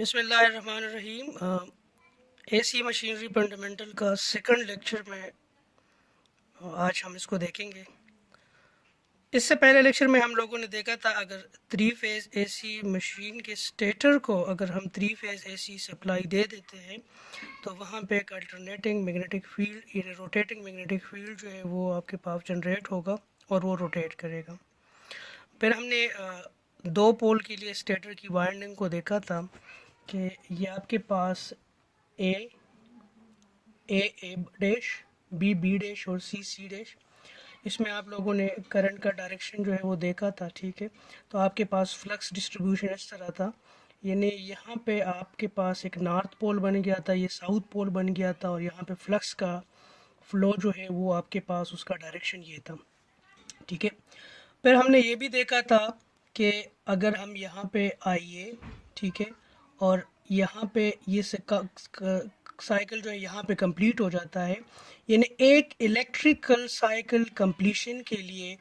बिस्मिल्लाहिर्रहमानिर्रहीम। AC machinery fundamental का second lecture में आज हम इसको देखेंगे। इससे पहले लेक्चर में हम लोगों ने देखा था अगर थ्री फेज़ एसी मशीन के स्टेटर को अगर हम थ्री फेज़ एसी सप्लाई दे देते हैं तो वहाँ पे एक अल्टरनेटिंग मैग्नेटिक फील्ड यानी रोटेटिंग मैग्नेटिक फील्ड जो है वो आपके पास जनरेट होगा और वो रोटेट करेगा। फिर हमने दो पोल के लिए स्टेटर की वाइंडिंग को देखा था कि ये आपके पास ए डैश, बी डैश और सी डैश, इसमें आप लोगों ने करंट का डायरेक्शन जो है वो देखा था। ठीक है, तो आपके पास फ्लक्स डिस्ट्रीब्यूशन इस तरह था, यानी यहाँ पे आपके पास एक नॉर्थ पोल बन गया था, ये साउथ पोल बन गया था और यहाँ पे फ्लक्स का फ्लो जो है वो आपके पास उसका डायरेक्शन ये था। ठीक है, फिर हमने ये भी देखा था कि अगर हम यहाँ पे आइए, ठीक है, और यहाँ पे ये साइकिल जो है यहाँ पे कंप्लीट हो जाता है, यानी एक इलेक्ट्रिकल साइकिल कंप्लीशन के लिए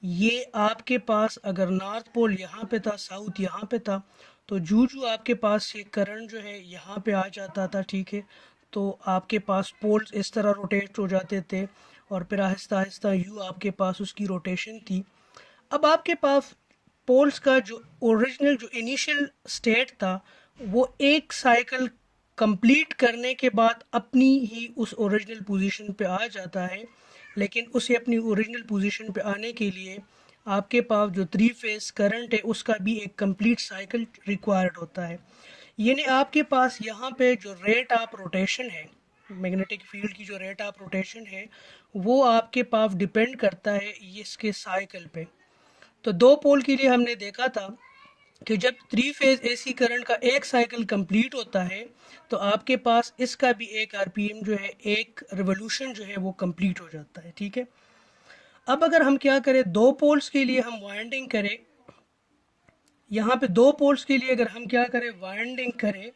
ये आपके पास अगर नॉर्थ पोल यहाँ पे था, साउथ यहाँ पे था, तो जू आपके पास ये करंट जो है यहाँ पे आ जाता था। ठीक है, तो आपके पास पोल्स इस तरह रोटेट हो जाते थे और फिर आहिस्ता आहिस्ता यू आपके पास उसकी रोटेशन थी। अब आपके पास पोल्स का जो ओरिजिनल जो इनिशियल स्टेट था वो एक साइकिल कंप्लीट करने के बाद अपनी ही उस ओरिजिनल पोजीशन पे आ जाता है, लेकिन उसे अपनी ओरिजिनल पोजीशन पे आने के लिए आपके पास जो थ्री फेज करंट है उसका भी एक कंप्लीट साइकिल रिक्वायर्ड होता है। यानी आपके पास यहाँ पे जो रेट ऑफ रोटेशन है, मैग्नेटिक फील्ड की जो रेट ऑफ रोटेशन है वो आपके पास डिपेंड करता है इसके साइकिल पे। तो दो पोल के लिए हमने देखा था कि जब थ्री फेज एसी करंट का एक साइकिल कंप्लीट होता है तो आपके पास इसका भी एक आरपीएम जो है, एक रिवोल्यूशन जो है वो कंप्लीट हो जाता है। ठीक है, अब अगर हम क्या करें, दो पोल्स के लिए हम वाइंडिंग करें, यहाँ पे दो पोल्स के लिए अगर हम क्या करें वाइंडिंग करें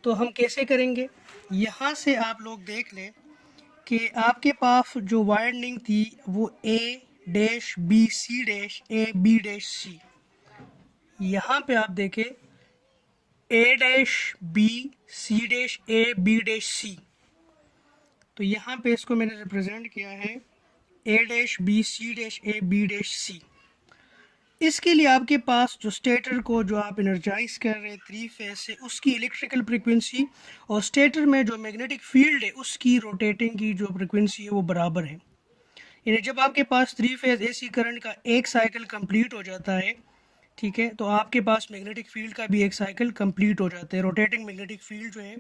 तो हम कैसे करेंगे। यहाँ से आप लोग देख लें कि आपके पास जो वाइंडिंग थी वो A dash B C dash A B dash C, यहाँ पे आप देखें A dash B C dash A B dash C, तो यहाँ पे इसको मैंने रिप्रेजेंट किया है A dash B C dash A B dash C. इसके लिए आपके पास जो स्टेटर को जो आप एनर्जाइज कर रहे हैं थ्री फेज से उसकी इलेक्ट्रिकल फ्रीक्वेंसी और स्टेटर में जो मैग्नेटिक फील्ड है उसकी रोटेटिंग की जो फ्रीक्वेंसी है वो बराबर है। यानी जब आपके पास थ्री फेज एसी करंट का एक साइकिल कंप्लीट हो जाता है, ठीक है, तो आपके पास मैग्नेटिक फील्ड का भी एक साइकिल कंप्लीट हो जाता है, रोटेटिंग मैग्नेटिक फील्ड जो है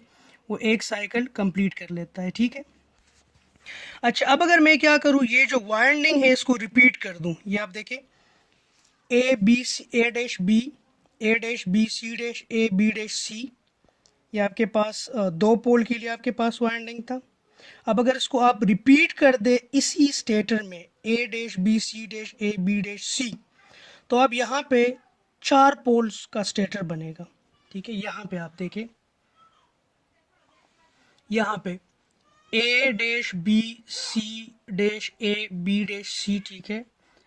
वो एक साइकिल कंप्लीट कर लेता है। ठीक है, अच्छा, अब अगर मैं क्या करूँ, ये जो वाइंडिंग है इसको रिपीट कर दूँ, ये आप देखें A B C A dash B C dash A B dash C, ये आपके पास दो पोल के लिए आपके पास वाइंडिंग था। अब अगर इसको आप रिपीट कर दे इसी स्टेटर में A dash B C dash A B dash C, तो अब यहाँ पे चार पोल्स का स्टेटर बनेगा। ठीक है, यहाँ पे आप देखें, यहाँ पे A dash B C dash A B dash C. ठीक है,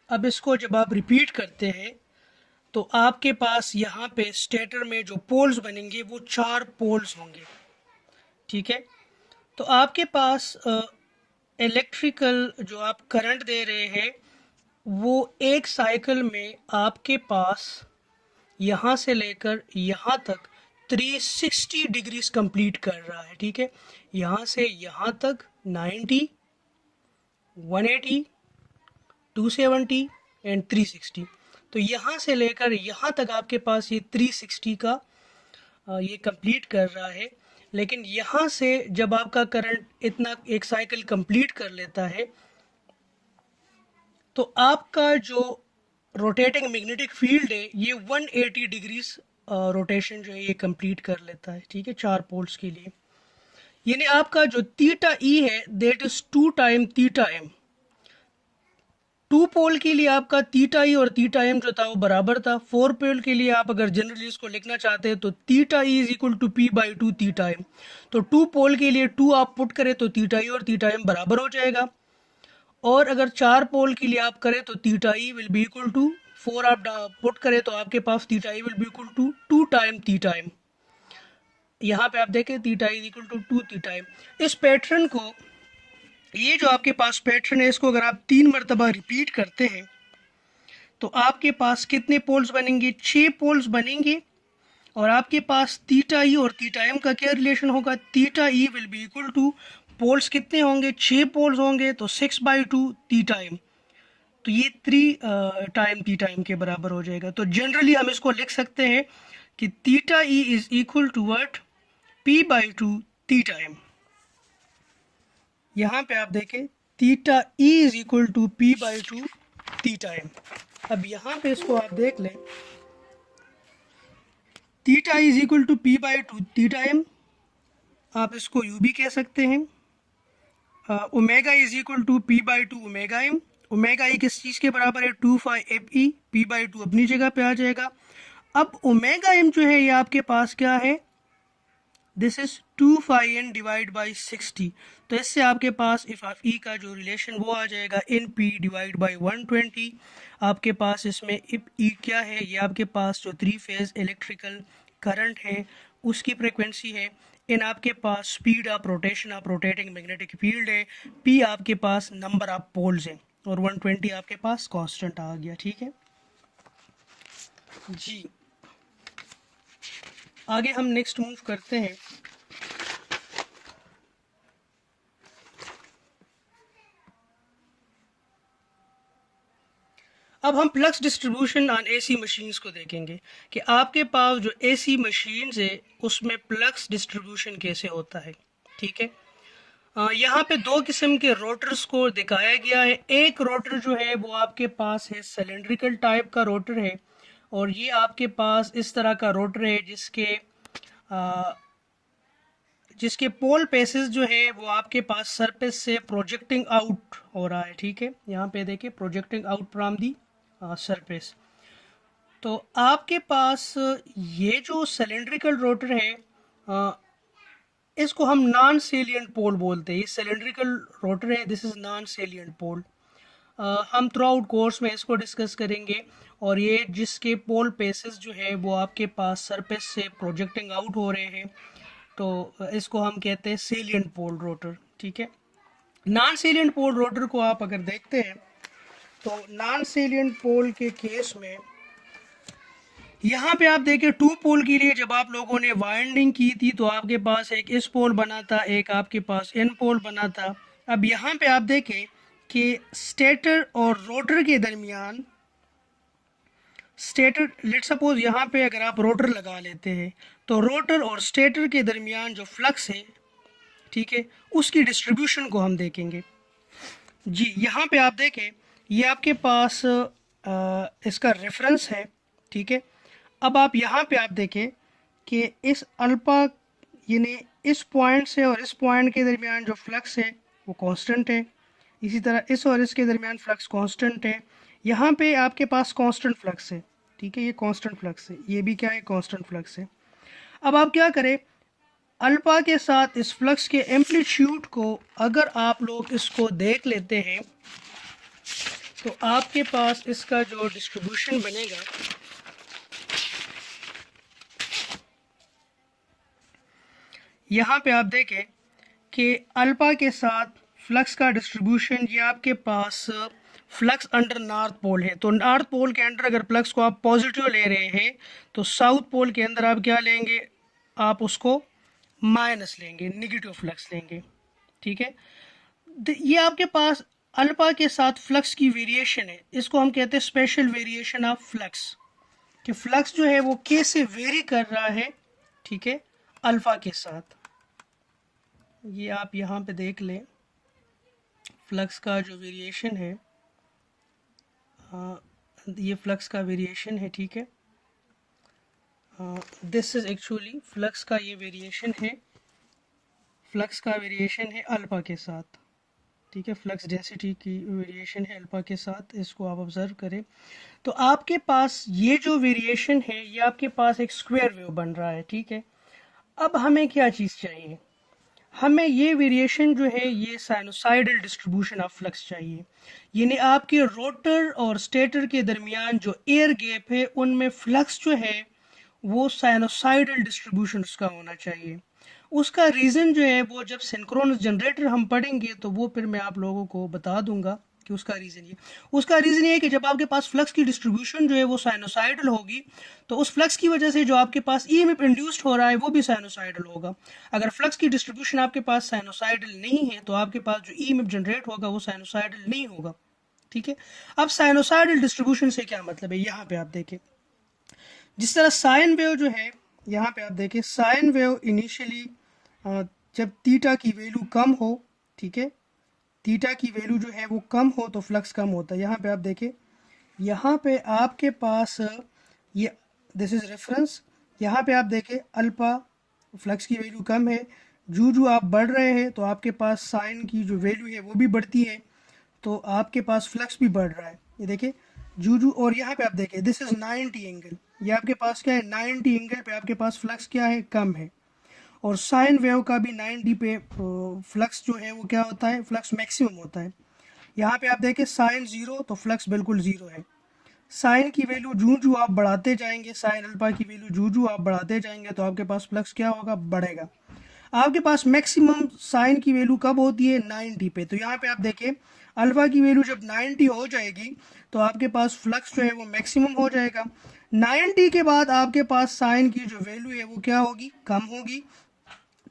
अब इसको जब आप रिपीट करते हैं तो आपके पास यहाँ पे स्टेटर में जो पोल्स बनेंगे वो चार पोल्स होंगे। ठीक है, तो आपके पास इलेक्ट्रिकल जो आप करंट दे रहे हैं वो एक साइकिल में आपके पास यहाँ से लेकर यहाँ तक 360 डिग्रीज कंप्लीट कर रहा है। ठीक है, यहाँ से यहाँ तक 90, 180, 270 एंड 360, तो यहाँ से लेकर यहाँ तक आपके पास ये 360 का ये कंप्लीट कर रहा है। लेकिन यहाँ से जब आपका करंट इतना एक साइकिल कंप्लीट कर लेता है तो आपका जो रोटेटिंग मैग्नेटिक फील्ड है ये 180 डिग्रीज रोटेशन जो है ये कंप्लीट कर लेता है। ठीक है, चार पोल्स के लिए, यानी आपका जो थीटा ई है that is 2 time theta M. Two pole के लिए आपका थीटा ई और थीटा एम जो था वो बराबर था। फोर पोल के लिए आप अगर जनरली इसको लिखना चाहते हैं तो theta E is equal to P by 2 theta M, तो टू पोल के लिए 2 आप पुट करें तो थीटा ई और थीटा एम बराबर हो जाएगा, और अगर चार पोल के लिए आप करें तो theta E will be equal to 4 आप पुट करें तो आपके पास theta E will be equal to 2 time theta M. यहाँ पे आप देखें theta is equal to 2 theta M. इस पैटर्न को, ये जो आपके पास पैटर्न है, इसको अगर आप 3 मरतबा रिपीट करते हैं तो आपके पास कितने पोल्स बनेंगे? 6 पोल्स बनेंगे। और आपके पास थीटा ई और थीटा एम का क्या रिलेशन होगा? Theta E will be equal to, poles कितने होंगे? 6 पोल्स होंगे तो 6/2 थीटा एम, तो ये 3 टाइम थीटा एम के बराबर हो जाएगा। तो जनरली हम इसको लिख सकते हैं कि theta E is equal to what? p/2 theta M. यहाँ पे आप देखें theta E is equal to p/2 theta M. अब यहाँ पे इसको आप देख लें, theta is equal to p/2 theta M, आप इसको यू भी कह सकते हैं। Omega is equal to p/2 omega M. Omega E किस चीज़ के बराबर है? 2π/f/e। p/2 अपनी जगह पे आ जाएगा। अब ओमेगा एम जो है ये आपके पास क्या है? This is 2πn divide by 60। तो इससे आपके पास इफ ऑफ ई का जो रिलेशन वो आ जाएगा इन p डिवाइड बाई 120। आपके पास इसमें इफ ई क्या है? ये आपके पास जो 3 फेज इलेक्ट्रिकल करंट है उसकी फ्रिक्वेंसी है। इन आपके पास speed of rotation of rotating magnetic field है। p आपके पास नंबर ऑफ पोल्स हैं और 120 आपके पास कांस्टेंट आ गया। ठीक है जी, आगे हम नेक्स्ट मूव करते हैं। अब हम flux distribution on AC machines को देखेंगे कि आपके पास जो एसी मशीन्स है उसमें फ्लक्स डिस्ट्रीब्यूशन कैसे होता है। ठीक है, यहाँ पे 2 किस्म के रोटर्स को दिखाया गया है। एक रोटर जो है वो आपके पास है सिलेंड्रिकल टाइप का रोटर है, और ये आपके पास इस तरह का रोटर है जिसके पोल पेसेस जो है वो आपके पास सरफेस से प्रोजेक्टिंग आउट हो रहा है। ठीक है, यहाँ पे देखिए projecting out from the surface. तो आपके पास ये जो सिलेंड्रिकल रोटर है इसको हम नॉन सेलिएंट पोल बोलते हैं। ये सिलेंड्रिकल रोटर है, दिस इज नॉन सेलिएंट पोल। हम थ्रू आउट कोर्स में इसको डिस्कस करेंगे। और ये जिसके पोल पेसेस जो है वो आपके पास सरफेस से प्रोजेक्टिंग आउट हो रहे हैं, तो इसको हम कहते हैं सेलिएंट पोल रोटर। ठीक है, नॉन सेलिएंट पोल रोटर को आप अगर देखते हैं तो नॉन सेलिएंट पोल के केस में यहाँ पे आप देखें 2 पोल के लिए जब आप लोगों ने वाइंडिंग की थी तो आपके पास एक इस पोल बना था, एक आपके पास इन पोल बना था। अब यहाँ पे आप देखें कि स्टेटर और रोटर के दरमियान, स्टेटर लेट सपोज यहाँ पे अगर आप रोटर लगा लेते हैं तो रोटर और स्टेटर के दरमियान जो फ्लक्स है, ठीक है, उसकी डिस्ट्रीब्यूशन को हम देखेंगे। जी, यहाँ पे आप देखें ये आपके पास इसका रेफरेंस है। ठीक है, अब आप यहाँ पे आप देखें कि इस अल्फा यानी इस पॉइंट से और इस पॉइंट के दरमियान जो फ्लक्स है वो कांस्टेंट है। इसी तरह इस और इसके दरमियान फ्लक्स कांस्टेंट है। यहाँ पे आपके पास कांस्टेंट फ्लक्स है। ठीक है, ये कांस्टेंट फ्लक्स है, ये भी क्या है? कांस्टेंट फ्लक्स है। अब आप क्या करें, अल्फा के साथ इस फ्लक्स के एम्पलीट्यूड को अगर आप लोग इसको देख लेते हैं तो आपके पास इसका जो डिस्ट्रीब्यूशन बनेगा, यहाँ पे आप देखें कि अल्फा के साथ फ्लक्स का डिस्ट्रीब्यूशन, ये आपके पास फ्लक्स अंडर नॉर्थ पोल है। तो नॉर्थ पोल के अंदर अगर फ्लक्स को आप पॉजिटिव ले रहे हैं तो साउथ पोल के अंदर आप क्या लेंगे? आप उसको माइनस लेंगे, निगेटिव फ्लक्स लेंगे। ठीक है, ये आपके पास अल्फा के साथ फ्लक्स की वेरिएशन है, इसको हम कहते हैं स्पेशल वेरिएशन ऑफ फ्लक्स, कि फ्लक्स जो है वो कैसे वेरी कर रहा है। ठीक है, अल्फा के साथ ये आप यहाँ पे देख लें फ्लक्स का जो वेरिएशन है, ये फ्लक्स का वेरिएशन है। ठीक है, दिस इज एक्चुअली फ्लक्स का ये वेरिएशन है, फ्लक्स का वेरिएशन है अल्फा के साथ। ठीक है, फ्लक्स डेंसिटी की वेरिएशन है अल्फा के साथ, इसको आप ऑब्जर्व करें। तो आपके पास ये जो वेरिएशन है ये आपके पास एक स्क्वायर वेव बन रहा है। ठीक है, अब हमें क्या चीज़ चाहिए? हमें ये वेरिएशन जो है ये साइनोसाइडल डिस्ट्रीब्यूशन ऑफ फ्लक्स चाहिए, यानी आपके रोटर और स्टेटर के दरमियान जो एयर गैप है उनमें फ्लक्स जो है वो साइनोसाइडल डिस्ट्रीब्यूशन उसका होना चाहिए। उसका रीज़न जो है वो जब सिंक्रोनस जनरेटर हम पढ़ेंगे तो वो फिर मैं आप लोगों को बता दूंगा कि उसका रीज़न ये है कि जब आपके पास फ्लक्स की डिस्ट्रीब्यूशन जो है वो साइनोसाइडल होगी तो उस फ्लक्स की वजह से जो आपके पास ईएमएफ इंड्यूस्ड हो रहा है वो भी साइनोसाइडल होगा। अगर फ्लक्स की डिस्ट्रीब्यूशन आपके पास साइनोसाइडल नहीं है तो आपके पास जो ईएमएफ जनरेट होगा वो साइनोसाइडल नहीं होगा। ठीक है, अब साइनोसाइडल डिस्ट्रीब्यूशन से क्या मतलब है, यहाँ पे आप देखें जिस तरह साइन वेव जो है, यहाँ पे आप देखें साइन वेव इनिशियली जब थीटा की वैल्यू कम हो, ठीक है, थीटा की वैल्यू जो है वो कम हो तो फ्लक्स कम होता है। यहाँ पे आप देखें, यहाँ पे आपके पास ये दिस इज रेफरेंस, यहाँ पे आप देखें अल्फा फ्लक्स की वैल्यू कम है, जो आप बढ़ रहे हैं तो आपके पास साइन की जो वैल्यू है वो भी बढ़ती है, तो आपके पास फ्लक्स भी बढ़ रहा है। ये देखिए जो और यहाँ पे आप देखें दिस इज 90 एंगल, ये आपके पास क्या है 90 एंगल पे आपके पास फ्लक्स क्या है कम है, और साइन वेव का भी 90 पे फ्लक्स जो है वो क्या होता है फ्लक्स मैक्सिमम होता है। यहाँ पे आप देखें साइन 0 तो फ्लक्स बिल्कुल 0 है। साइन की वैल्यू जो आप बढ़ाते जाएंगे, साइन अल्फा की वैल्यू जो आप बढ़ाते जाएंगे तो आपके पास फ्लक्स क्या होगा बढ़ेगा। आपके पास मैक्सिमम साइन की वैल्यू कब होती है 90 पे, तो यहाँ पे आप देखें अल्फा की वैल्यू जब 90 हो जाएगी तो आपके पास फ्लक्स जो है वो मैक्सिमम हो जाएगा। 90 के बाद आपके पास साइन की जो वैल्यू है वो क्या होगी कम होगी,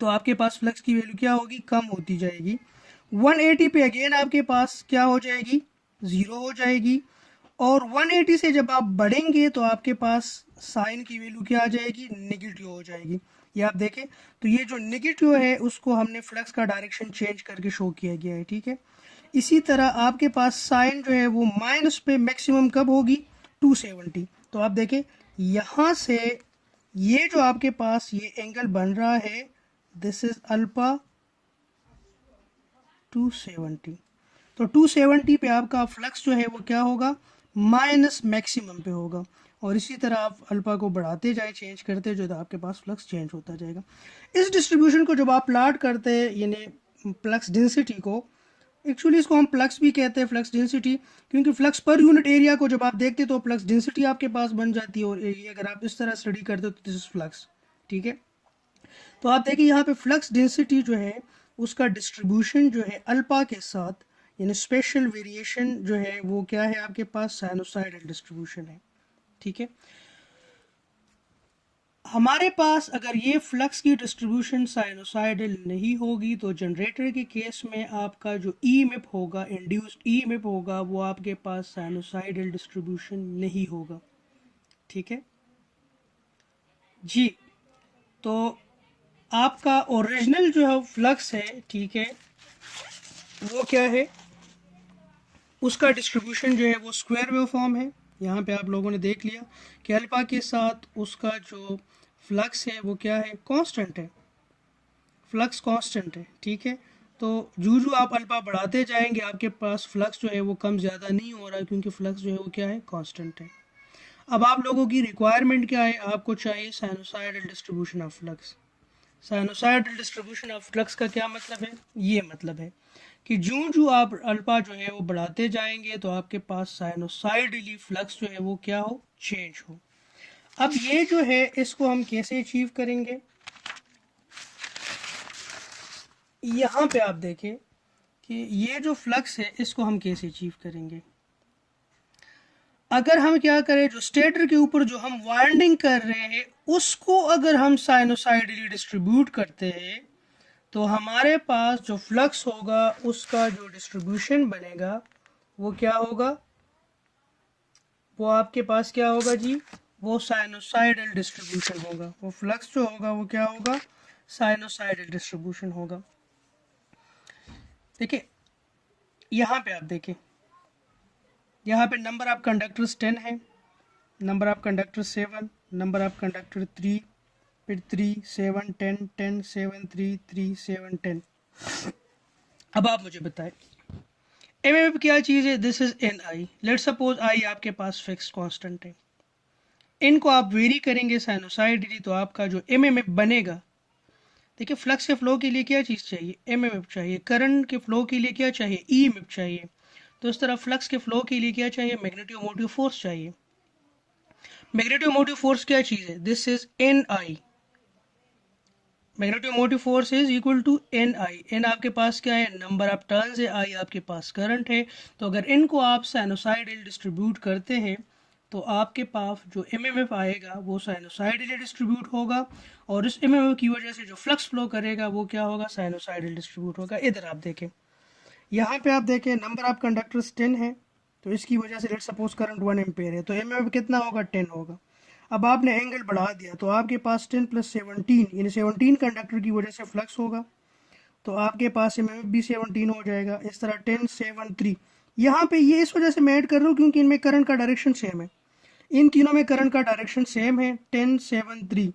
तो आपके पास फ्लक्स की वैल्यू क्या होगी कम होती जाएगी। 180 पे अगेन आपके पास क्या हो जाएगी 0 हो जाएगी, और 180 से जब आप बढ़ेंगे तो आपके पास साइन की वैल्यू क्या आ जाएगी नेगेटिव हो जाएगी। ये आप देखें तो ये जो नेगेटिव है उसको हमने फ्लक्स का डायरेक्शन चेंज करके शो किया गया है। ठीक है, इसी तरह आपके पास साइन जो है वो माइनस पे मैक्सिमम कब होगी 270, तो आप देखें यहाँ से ये जो आपके पास ये एंगल बन रहा है दिस इज अल्फा 270, तो 270 पे आपका फ्लक्स जो है वो क्या होगा माइनस मैक्सिमम पे होगा, और इसी तरह आप अल्फा को बढ़ाते जाए चेंज करते जाए तो आपके पास फ्लक्स चेंज होता जाएगा। इस डिस्ट्रीब्यूशन को जब आप प्लॉट करते हैं यानी फ्लक्स डेंसिटी को, एक्चुअली इसको हम फ्लक्स भी कहते हैं फ्लक्स डेंसिटी, क्योंकि फ्लक्स पर यूनिट एरिया को जब आप देखते तो फ्लक्स डेंसिटी आपके पास बन जाती है, और ये अगर आप इस तरह स्टडी करते हो तो दिस इज फ्लक्स। ठीक है, तो आप देखिए यहाँ पे फ्लक्स डेंसिटी जो है उसका डिस्ट्रीब्यूशन जो है अल्फा के साथ यानी स्पेशल वेरिएशन जो है वो क्या है आपके पास साइनोसाइडल डिस्ट्रीब्यूशन है। ठीक है, हमारे पास अगर ये फ्लक्स की डिस्ट्रीब्यूशन साइनोसाइडल नहीं होगी तो जनरेटर के केस में आपका जो ईएमएफ होगा इंड्यूस्ड ईएमएफ होगा वो आपके पास साइनोसाइडल डिस्ट्रीब्यूशन नहीं होगा। ठीक है जी, तो आपका ओरिजिनल जो है फ्लक्स है, ठीक है, वो क्या है उसका डिस्ट्रीब्यूशन जो है वो स्क्वायर वेव फॉर्म है। यहाँ पे आप लोगों ने देख लिया कि अल्फा के साथ उसका जो फ्लक्स है वो क्या है कांस्टेंट है, फ्लक्स कांस्टेंट है। ठीक है, तो जो आप अल्फा बढ़ाते जाएंगे आपके पास फ्लक्स जो है वो कम ज़्यादा नहीं हो रहा है क्योंकि फ्लक्स जो है वो क्या है कांस्टेंट है। अब आप लोगों की रिक्वायरमेंट क्या है, आपको चाहिए sinusoidal distribution of flux. Sinusoidal distribution of flux का क्या मतलब है, ये मतलब है कि जो आप अल्फा जो है वो बढ़ाते जाएंगे तो आपके पास साइनोसाइडली फ्लक्स जो है वो क्या हो चेंज हो। अब ये जो है इसको हम कैसे अचीव करेंगे, यहाँ पे आप देखें कि ये जो फ्लक्स है इसको हम कैसे अचीव करेंगे। अगर हम क्या करें जो स्टेटर के ऊपर जो हम वाइंडिंग कर रहे हैं उसको अगर हम साइनोसाइडली डिस्ट्रीब्यूट करते हैं तो हमारे पास जो फ्लक्स होगा उसका जो डिस्ट्रीब्यूशन बनेगा वो क्या होगा, वो आपके पास क्या होगा जी, वो साइनोसाइडल डिस्ट्रीब्यूशन होगा। वो फ्लक्स जो होगा वो क्या होगा साइनोसाइडल डिस्ट्रीब्यूशन होगा। देखिए यहाँ पे आप देखें, यहाँ पे नंबर ऑफ कंडक्टर्स 10 है, number of conductors 7, number of conductor 3, फिर 3 7 10 10 7 3 3 7 10। अब आप मुझे बताएं एमएम क्या चीज़ है, this is N I. Let suppose I आपके पास फिक्स कांस्टेंट है, इनको आप वेरी करेंगे साइनोसाइडली तो आपका जो एमएम बनेगा, देखिए फ्लक्स के फ्लो के लिए क्या चीज़ चाहिए, एमएमएफ चाहिए। करंट के फ्लो के लिए क्या चाहिए, ईएमएफ चाहिए। तो इस तरह फ्लक्स के फ्लो के लिए क्या चाहिए, मैग्नेटोमोटिव फोर्स चाहिए। मैग्नेटोमोटिव फोर्स क्या चीज़ है, this is N I. Magnetomotive force is equal to N I. N आपके पास क्या है, नंबर ऑफ टर्न्स है, आई आपके पास करंट है। तो अगर इनको आप साइनोसाइडल डिस्ट्रीब्यूट करते हैं तो आपके पास जो एमएमएफ आएगा वो साइनोसाइडली डिस्ट्रीब्यूट होगा, और इस एमएमएफ की वजह से जो फ्लक्स फ्लो करेगा वो क्या होगा, साइनोसाइडल डिस्ट्रीब्यूट होगा। इधर आप देखें, यहाँ पे आप देखें नंबर ऑफ कंडक्टर्स 10 है, तो इसकी वजह से लेट सपोज करंट 1 एम्पेयर है, तो एमएमएफ कितना होगा, 10 होगा। अब आपने एंगल बढ़ा दिया तो आपके पास 10 + 17 यानी 17 कंडक्टर की वजह से फ्लक्स होगा, तो आपके पास एमएमएफ भी 17 हो जाएगा। इस तरह 10 7 3, यहाँ पे ये इस वजह से मैं ऐड कर रहा हूँ क्योंकि इनमें करंट का डायरेक्शन सेम है, इन तीनों में करंट का डायरेक्शन सेम है, 10 7 3।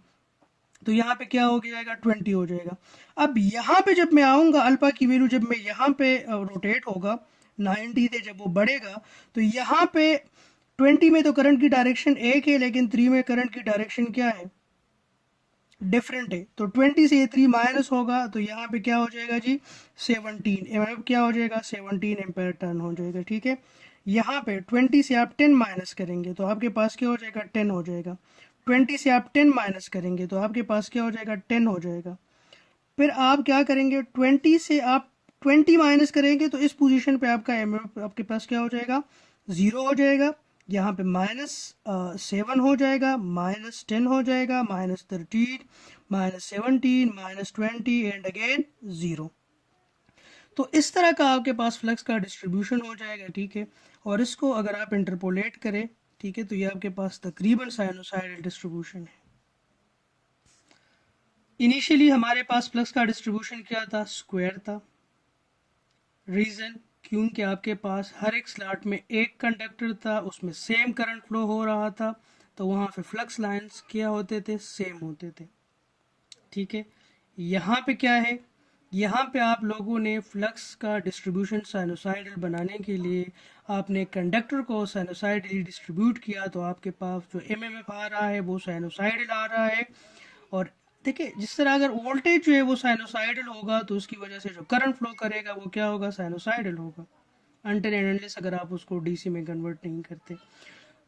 तो यहाँ पे क्या हो जाएगा, 20 हो जाएगा। अब यहाँ पे जब मैं आऊँगा अल्फा की वैल्यू, जब मैं यहाँ पे रोटेट होगा 90 से जब वो बढ़ेगा, तो यहाँ पे 20 में तो करंट की डायरेक्शन एक है, लेकिन 3 में करंट की डायरेक्शन क्या है, डिफरेंट है। तो 20 से 3 माइनस होगा, तो यहाँ पे क्या हो जाएगा जी, 17 एमएफ क्या हो जाएगा, 17 एम्पेयर टर्न हो जाएगा। ठीक है, यहाँ पे 20 से आप 10 माइनस करेंगे तो आपके पास क्या हो जाएगा, 10 हो जाएगा। 20 से आप 10 माइनस करेंगे तो आपके पास क्या हो जाएगा, 10 हो जाएगा। फिर आप क्या करेंगे, 20 से आप 20 माइनस करेंगे तो इस पोजीशन पे आपका एमएफ आपके पास क्या हो जाएगा, 0 हो जाएगा। यहाँ पे -7 हो जाएगा, -10 हो जाएगा, -13, -17, -20 एंड अगेन 0। तो इस तरह का आपके पास फ्लक्स का डिस्ट्रीब्यूशन हो जाएगा। ठीक है, और इसको अगर आप इंटरपोलेट करें, ठीक है, तो ये आपके पास तकरीबन साइनोसाइडल डिस्ट्रीब्यूशन है। इनिशियली हमारे पास फ्लक्स का डिस्ट्रीब्यूशन क्या था, स्क्वायर था। रीज़न, क्योंकि आपके पास हर एक स्लॉट में एक कंडक्टर था, उसमें सेम करंट फ्लो हो रहा था, तो वहाँ पे फ्लक्स लाइंस क्या होते थे, सेम होते थे। ठीक है, यहाँ पे क्या है, यहाँ पे आप लोगों ने फ्लक्स का डिस्ट्रीब्यूशन साइनोसाइडल बनाने के लिए आपने कंडक्टर को साइनोसाइडली डिस्ट्रीब्यूट किया, तो आपके पास जो एमएमएफ आ रहा है वो साइनोसाइडल आ रहा है। और देखिए जिस तरह अगर वोल्टेज जो है वो साइनोसाइडल होगा तो उसकी वजह से जो करंट फ्लो करेगा वो क्या होगा, साइनोसाइडल होगा, अनटिल एंड अनलेस अगर आप उसको डीसी में कन्वर्ट नहीं करते।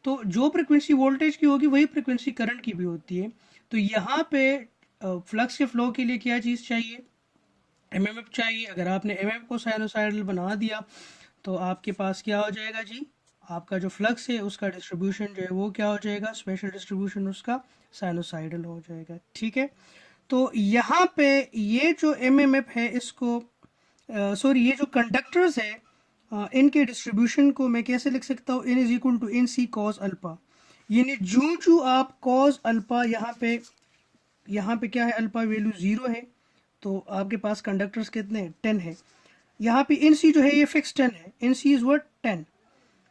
तो जो फ्रिक्वेंसी वोल्टेज की होगी वही फ्रिक्वेंसी करंट की भी होती है। तो यहाँ पे फ्लक्स के फ्लो के लिए क्या चीज़ चाहिए, एमएमएफ चाहिए। अगर आपने एमएमएफ को साइनोसाइडल बना दिया तो आपके पास क्या हो जाएगा जी, आपका जो फ्लक्स है उसका डिस्ट्रीब्यूशन जो है वो क्या हो जाएगा, स्पेशल डिस्ट्रीब्यूशन उसका साइनोसाइडल हो जाएगा। ठीक है, तो यहाँ पे ये जो एमएमएफ है इसको सॉरी ये जो कंडक्टर्स है इनके डिस्ट्रीब्यूशन को मैं कैसे लिख सकता हूँ, n = NC cos अल्फा। यानी जो आप cos अल्फा यहाँ पे क्या है, अल्फा वैल्यू 0 है, तो आपके पास कंडक्टर्स कितने हैं, 10 है। यहाँ पे NC जो है ये फिक्स 10 है, NC इज व्हाट, 10।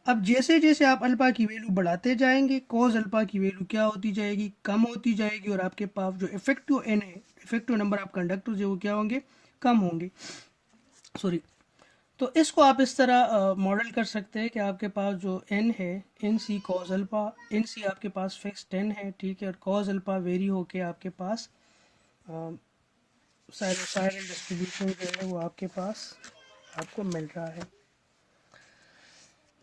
अब जैसे जैसे आप अल्फा की वैल्यू बढ़ाते जाएंगे, कॉज अल्फा की वैल्यू क्या होती जाएगी, कम होती जाएगी, और आपके पास जो इफेक्टिव एन है, इफेक्टिव नंबर ऑफ कंडक्टर्स जो वो क्या होंगे, कम होंगे। सॉरी, तो इसको आप इस तरह मॉडल कर सकते हैं कि आपके पास जो एन है, N C cos alpha, N C आपके पास फिक्स 10 है, ठीक है, और कॉज अल्फा वेरी होके आपके पास साइनोसाइडल डिस्ट्रीब्यूशन जो है वो आपके पास आपको मिल रहा है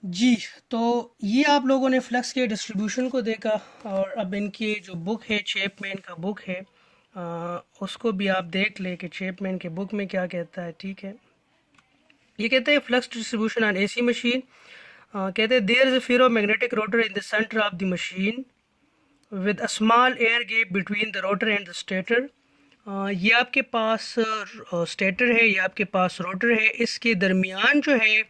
जी। तो ये आप लोगों ने फ्लक्स के डिस्ट्रीब्यूशन को देखा, और अब इनकी जो बुक है, चैपमैन का बुक है, उसको भी आप देख लें कि चैपमैन के बुक में क्या कहता है। ठीक है, ये कहते हैं flux distribution on AC machine, कहते हैं there is a ferromagnetic rotor in the centre of the machine with a small air gap between the rotor and the stator. ये आपके पास स्टेटर है, ये आपके पास रोटर है, इसके दरमियान जो है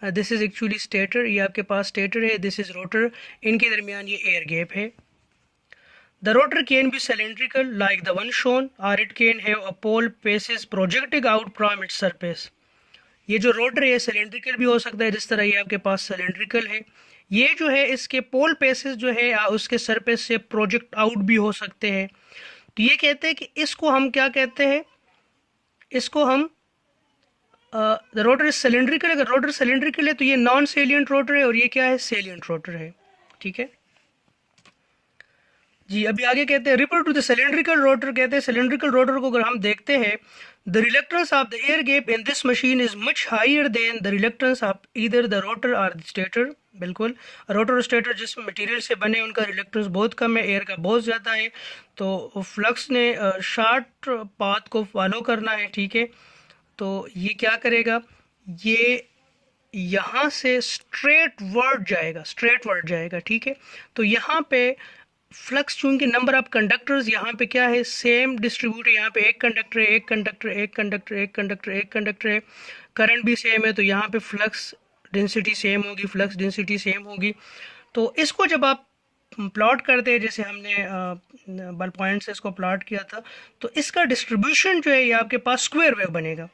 दिस इज़ एक्चुअली स्टेटर, ये आपके पास स्टेटर है, दिस इज़ रोटर, इनके दरमियान ये एयर गैप है। The rotor can be cylindrical like the one shown, और it can have a pole pieces projecting out from its surface. ये जो रोटर है सिलेंड्रिकल भी हो सकता है, जिस तरह ये आपके पास सिलेंड्रिकल है। ये जो है इसके पोल पेसेस जो है उसके सरफेस से प्रोजेक्ट आउट भी हो सकते हैं। तो ये कहते हैं कि इसको हम क्या कहते हैं, इसको हम द रोटर इज सिलेंड्रिकल। अगर रोटर सिलेंड्रिकल है तो ये नॉन सेलियंट रोटर है, और ये क्या है, सेलियंट रोटर है। ठीक है, जी अभी आगे कहते हैं refer to the cylindrical rotor, कहते हैं सिलेंड्रिकल रोटर को अगर हम देखते हैं the reluctance of the air gap in this machine is much higher than the reluctance of either the rotor और द स्टेटर। बिल्कुल, रोटर और स्टेटर जिस मटेरियल से बने उनका रिलक्टेंस बहुत कम है, एयर का बहुत ज़्यादा है, तो फ्लक्स ने शॉर्ट पाथ को फॉलो करना है। ठीक है, तो ये क्या करेगा, ये यहाँ से स्ट्रेट वर्ड जाएगा। ठीक है, तो यहाँ पे फ्लक्स चूंकि नंबर ऑफ कंडक्टर्स यहाँ पे क्या है, सेम डिस्ट्रीब्यूट है, यहाँ पे एक कंडक्टर है, एक कंडक्टर, एक कंडक्टर, एक कंडक्टर, एक कंडक्टर है, करंट भी सेम है, तो यहाँ पे फ्लक्स डेंसिटी सेम होगी, फ्लक्स डेंसिटी सेम होगी। तो इसको जब आप प्लॉट करते हैं, जैसे हमने बल पॉइंट से इसको प्लॉट किया था, तो इसका डिस्ट्रीब्यूशन जो है ये आपके पास स्क्वायर वेव बनेगा।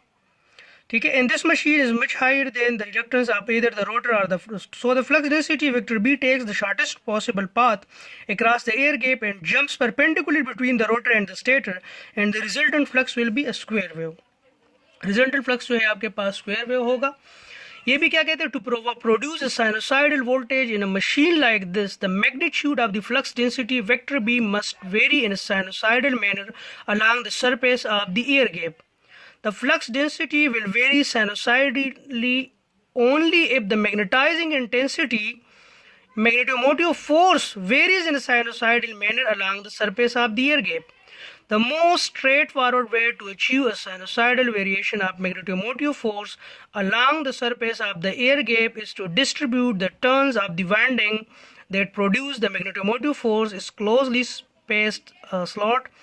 ठीक है, and this machine is much higher than the reluctance of either the rotor or the so the flux density vector B takes the shortest possible path across the air gap and jumps perpendicularly between the rotor and the stator, and the resultant flux will be a square wave। resultant flux जो है आपके पास square wave होगा। ये भी क्या कहते हैं, to produce a sinusoidal voltage in a machine like this, the magnitude of the flux density vector B must vary in a sinusoidal manner along the surface of the air gap। The flux density will vary sinusoidally only if the magnetizing intensity, magnetomotive force varies in a sinusoidal manner along the surface of the air gap। The most straightforward way to achieve a sinusoidal variation of magnetomotive force along the surface of the air gap is to distribute the turns of the winding that produce the magnetomotive force is closely spaced slot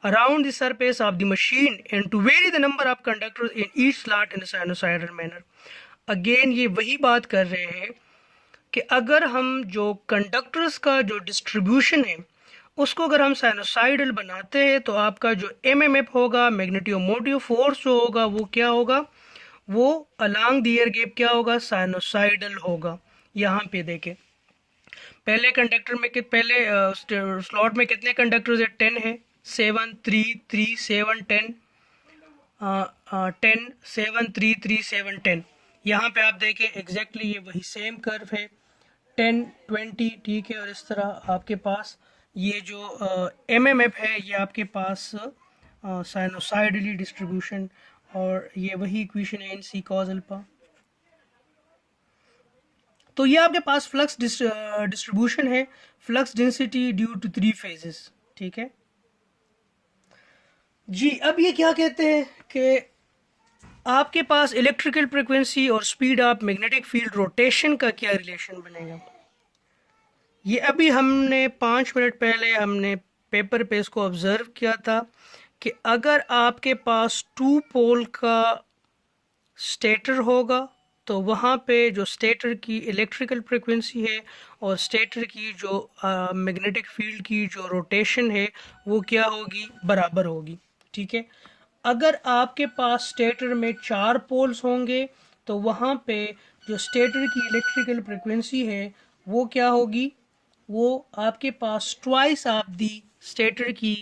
around the surface of the machine and to vary the number of conductors in each slot in a sinusoidal manner। Again ये वही बात कर रहे हैं कि अगर हम जो कंडक्टर्स का जो डिस्ट्रीब्यूशन है उसको अगर हम साइनोसाइडल बनाते हैं तो आपका जो एमएमएफ होगा, मैग्नेटोमोटिव फोर्स जो होगा वो क्या होगा, वो अलोंग द एयर गैप क्या होगा, साइनोसाइडल होगा। यहाँ पे देखें पहले कंडक्टर में पहले स्लॉट में कितने कंडक्टर्स है, 10 है, 7 3 3 7 10 10 7 3 3 7 10। यहाँ पे आप देखें एग्जैक्टली ये वही सेम कर्व है 10 20। ठीक है, और इस तरह आपके पास ये जो एमएमएफ है ये आपके पास साइनोसाइडली डिस्ट्रीब्यूशन, और ये वही इक्वेशन है इन सी कॉज अल्फा। तो ये आपके पास फ्लक्स डिस्ट्रीब्यूशन है, flux density due to 3 phases. ठीक है जी, अब ये क्या कहते हैं कि आपके पास इलेक्ट्रिकल फ्रिक्वेंसी और speed of magnetic field rotation का क्या रिलेशन बनेगा। ये अभी हमने 5 मिनट पहले हमने पेपर पे इसको ऑब्जर्व किया था कि अगर आपके पास 2 पोल का स्टेटर होगा तो वहाँ पे जो स्टेटर की इलेक्ट्रिकल फ्रिक्वेंसी है और स्टेटर की जो मैग्नेटिक फील्ड की जो रोटेशन है वो क्या होगी, बराबर होगी। ठीक है, अगर आपके पास स्टेटर में 4 पोल्स होंगे तो वहाँ पे जो स्टेटर की इलेक्ट्रिकल फ्रिक्वेंसी है वो क्या होगी, वो आपके पास ट्वाइस ऑफ दी स्टेटर की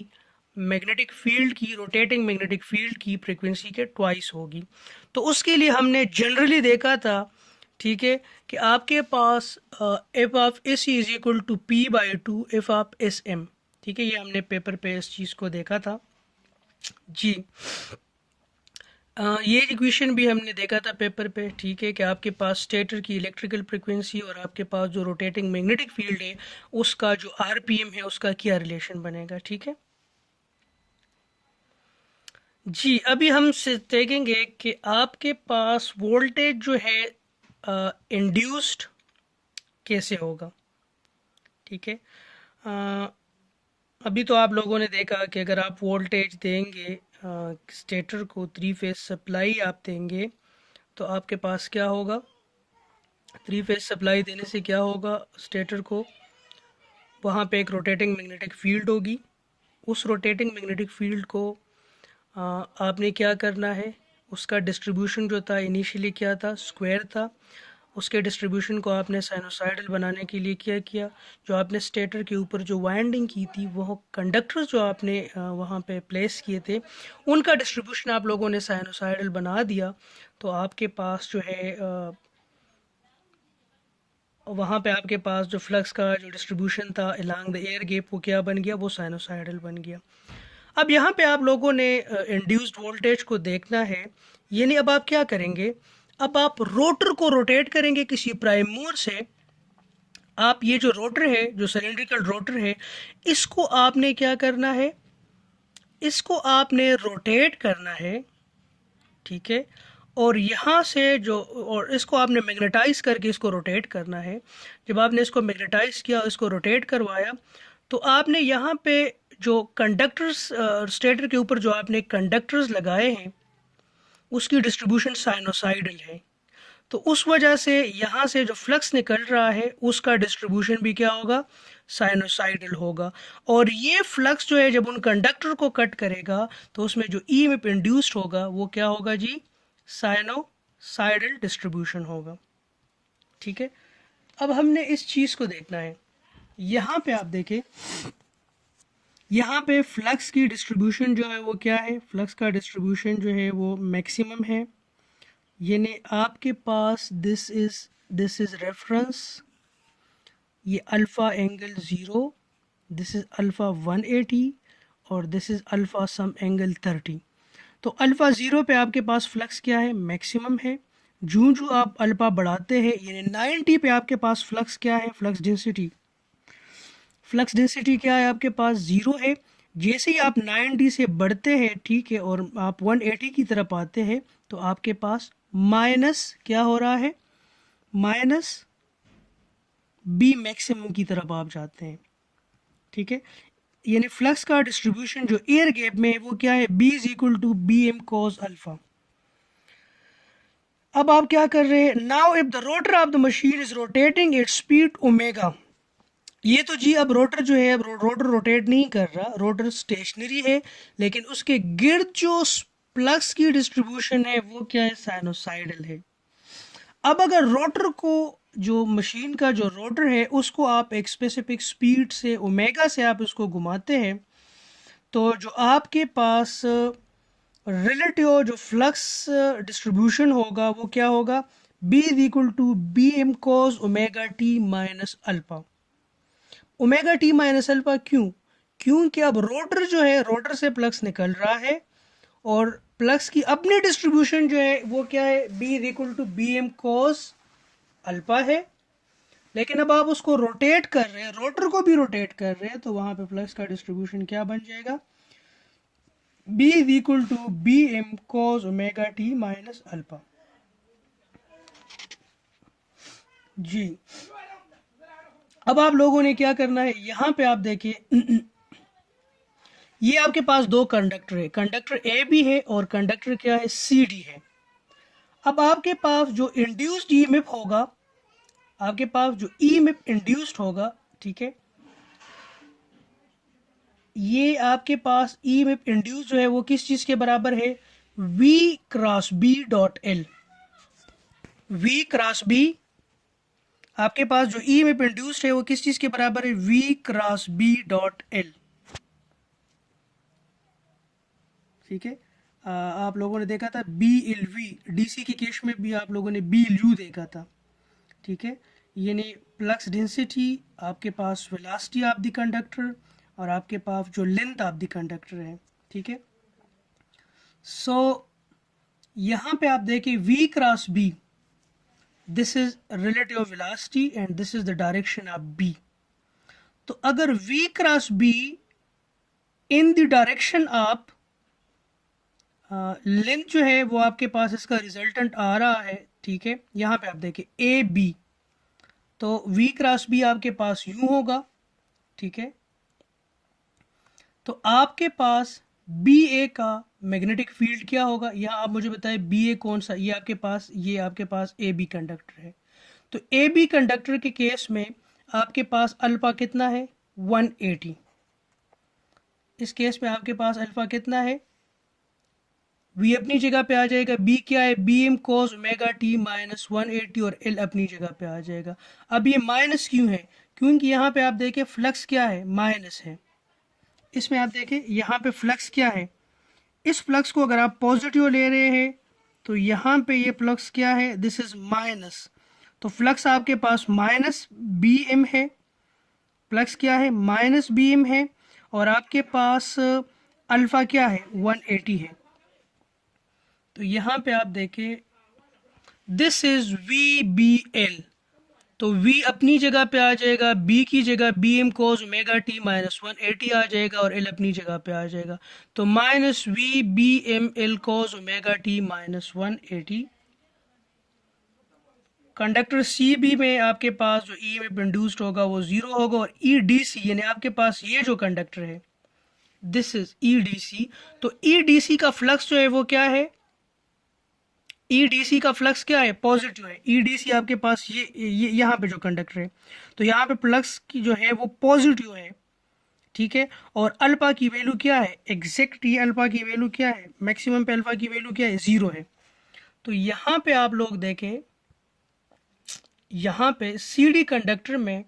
मैग्नेटिक फील्ड की, रोटेटिंग मैग्नेटिक फील्ड की फ्रिक्वेंसी के ट्वाइस होगी। तो उसके लिए हमने जनरली देखा था, ठीक है, कि आपके पास F of S is equal to P by 2 F of S M. ठीक है, ये हमने पेपर पे इस चीज़ को देखा था जी। ये इक्वेशन भी हमने देखा था पेपर पे। ठीक है, कि आपके पास स्टेटर की इलेक्ट्रिकल फ्रिक्वेंसी और आपके पास जो रोटेटिंग मैग्नेटिक फील्ड है उसका जो आरपीएम है उसका क्या रिलेशन बनेगा। ठीक है जी, अभी हम देखेंगे कि आपके पास वोल्टेज जो है इंड्यूस्ड कैसे होगा। ठीक है, अभी तो आप लोगों ने देखा कि अगर आप वोल्टेज देंगे स्टेटर को 3 फेज सप्लाई आप देंगे तो आपके पास क्या होगा, 3 फेज सप्लाई देने से क्या होगा स्टेटर को, वहाँ पे एक रोटेटिंग मैग्नेटिक फील्ड होगी। उस रोटेटिंग मैग्नेटिक फील्ड को आपने क्या करना है, उसका डिस्ट्रीब्यूशन जो था इनिशियली क्या था, स्क्वायर था। उसके डिस्ट्रीब्यूशन को आपने साइनोसाइडल बनाने के लिए क्या किया, जो आपने स्टेटर के ऊपर जो वाइंडिंग की थी वो कंडक्टर्स जो आपने वहाँ पे प्लेस किए थे उनका डिस्ट्रीब्यूशन आप लोगों ने साइनोसाइडल बना दिया। तो आपके पास जो है वहाँ पे आपके पास जो फ्लक्स का जो डिस्ट्रीब्यूशन था अलोंग द एयर गैप वो क्या बन गया, वो साइनोसाइडल बन गया। अब यहाँ पे आप लोगों ने इंड्यूस्ड वोल्टेज को देखना है, यानी अब आप क्या करेंगे, अब आप रोटर को रोटेट करेंगे किसी प्राइम मूवर से। आप ये जो रोटर है, जो सिलेंड्रिकल रोटर है, इसको आपने क्या करना है, इसको आपने रोटेट करना है, ठीक है। और यहाँ से जो, और इसको आपने मैग्नेटाइज करके इसको रोटेट करना है। जब आपने इसको मैग्नेटाइज किया, इसको रोटेट करवाया, तो आपने यहाँ पे जो कंडक्टर्स, स्टेटर के ऊपर जो आपने कंडक्टर्स लगाए हैं, उसकी डिस्ट्रीब्यूशन साइनोसाइडल है। तो उस वजह से यहाँ से जो फ्लक्स निकल रहा है उसका डिस्ट्रीब्यूशन भी क्या होगा, साइनोसाइडल होगा। और ये फ्लक्स जो है जब उन कंडक्टर को कट करेगा तो उसमें जो ईएमएफ इंड्यूस्ड होगा वो क्या होगा जी, साइनोसाइडल डिस्ट्रीब्यूशन होगा, ठीक है। अब हमने इस चीज़ को देखना है। यहाँ पे आप देखें, यहाँ पे फ्लक्स की डिस्ट्रीब्यूशन जो है वो क्या है, फ्लक्स का डिस्ट्रीब्यूशन जो है वो मैक्सिमम है। यानी आपके पास दिस इज़ रेफरेंस, ये alpha angle 0, this is alpha 180 और this is alpha some angle 30। तो अल्फ़ा 0 पे आपके पास फ्लक्स क्या है, मैक्सिमम है। जूँ जूँ आप अल्फ़ा बढ़ाते हैं, यानी 90 पे आपके पास फ्लक्स क्या है, फ्लक्स डेंसिटी, फ्लक्स डेंसिटी क्या है आपके पास, 0 है। जैसे ही आप 90 से बढ़ते हैं, ठीक है, और आप 180 की तरफ आते हैं, तो आपके पास माइनस क्या हो रहा है, माइनस बी मैक्सिमम की तरफ आप जाते हैं, ठीक है। यानी फ्लक्स का डिस्ट्रीब्यूशन जो एयर गैप में है वो क्या है, B is equal to B M cos alpha. अब आप क्या कर रहे हैं, now if the rotor of the machine is rotating its speed omega. ये तो जी अब रोटर जो है, अब रोटर रोटेट नहीं कर रहा, रोटर स्टेशनरी है, लेकिन उसके गिर्द जो फ्लक्स की डिस्ट्रीब्यूशन है वो क्या है, साइनोसाइडल है। अब अगर रोटर को, जो मशीन का जो रोटर है उसको आप एक स्पेसिफिक स्पीड से, ओमेगा से आप इसको घुमाते हैं, तो जो आपके पास रिलेटिव जो फ्लक्स डिस्ट्रीब्यूशन होगा वो क्या होगा, B is equal to B M cos omega T minus alpha. Omega T minus alpha क्यों, क्योंकि अब रोटर जो है, रोटर से फ्लक्स निकल रहा है और फ्लक्स की अपनी डिस्ट्रीब्यूशन जो है वो क्या है, B is equal to B M cos alpha है। लेकिन अब आप उसको रोटेट कर रहे हैं, रोटर को भी रोटेट कर रहे हैं, तो वहां पे फ्लक्स का डिस्ट्रीब्यूशन क्या बन जाएगा, B is equal to B M cos omega T minus alpha. जी अब आप लोगों ने क्या करना है, यहां पे आप देखिए ये आपके पास दो कंडक्टर है, कंडक्टर ए भी है और कंडक्टर क्या है, सी डी है। अब आपके पास जो इंड्यूस्ड ईएमएफ होगा, आपके पास जो ईएमएफ इंड्यूस्ड होगा, ठीक है, ये आपके पास ईएमएफ इंड्यूस जो है वो किस चीज के बराबर है, V cross B dot L। V cross B, आपके पास जो ईएमएफ इंड्यूस्ड है वो किस चीज के बराबर है, V cross B dot L, ठीक है। आप लोगों ने देखा था BLV, डीसी के केस में भी आप लोगों ने BLU देखा था, ठीक है। यानी फ्लक्स डेंसिटी, आपके पास वेलोसिटी ऑफ द कंडक्टर और आपके पास जो लेंथ ऑफ द कंडक्टर है, ठीक है। सो यहाँ पे आप देखिए V cross B, this is relative velocity and this is the direction of B। तो अगर V cross B in the direction of length जो है वो आपके पास इसका रिजल्टेंट आ रहा है, ठीक है। यहाँ पे आप देखिए ए बी, तो V क्रॉस B आपके पास यूं होगा, ठीक है। तो आपके पास बी ए का मैग्नेटिक फील्ड क्या होगा, यहाँ आप मुझे बताएं बी ए कौन सा, ये आपके पास ए बी कंडक्टर है। तो ए बी कंडक्टर के केस में आपके पास अल्फा कितना है, 180। इस केस में आपके पास अल्फा कितना है, V अपनी जगह पे आ जाएगा, B क्या है, B M cos omega T minus 180 और L अपनी जगह पे आ जाएगा। अब ये माइनस क्यों है, क्योंकि यहाँ पे आप देखें फ्लक्स क्या है, माइनस है। इसमें आप देखें यहाँ पे फ्लक्स क्या है, इस फ्लक्स को अगर आप पॉजिटिव ले रहे हैं तो यहाँ पे ये फ्लक्स क्या है, दिस इज माइनस। तो फ्लक्स आपके पास माइनस बी एम है, फ्लक्स क्या है माइनस बी एम है, और आपके पास अल्फा क्या है 180 है। तो यहाँ पे आप देखें this is V B L, तो v अपनी जगह पे आ जाएगा, b की जगह B M cos omega T minus 180 आ जाएगा, और l अपनी जगह पे आ जाएगा। तो minus V B M L cos omega T minus 180। Conductor C B में आपके पास जो ई में इंड्यूस्ड होगा वो 0 होगा, और ई डी सी यानी आपके पास ये जो कंडक्टर है this is E D C. तो ई डी सी का फ्लक्स जो है वो क्या है, ईडीसी का फ्लक्स क्या है पॉजिटिव है। ईडीसी आपके पास ये यहाँ पे जो कंडक्टर है, तो यहाँ पे फ्लक्स की जो है वो पॉजिटिव है, ठीक है। और अल्फा की वैल्यू क्या है, एग्जैक्ट ये अल्फा की वैल्यू क्या है, मैक्सिमम पे अल्फा की वैल्यू क्या है 0 है। तो यहाँ पे आप लोग देखें, यहाँ पे सी डी कंडक्टर में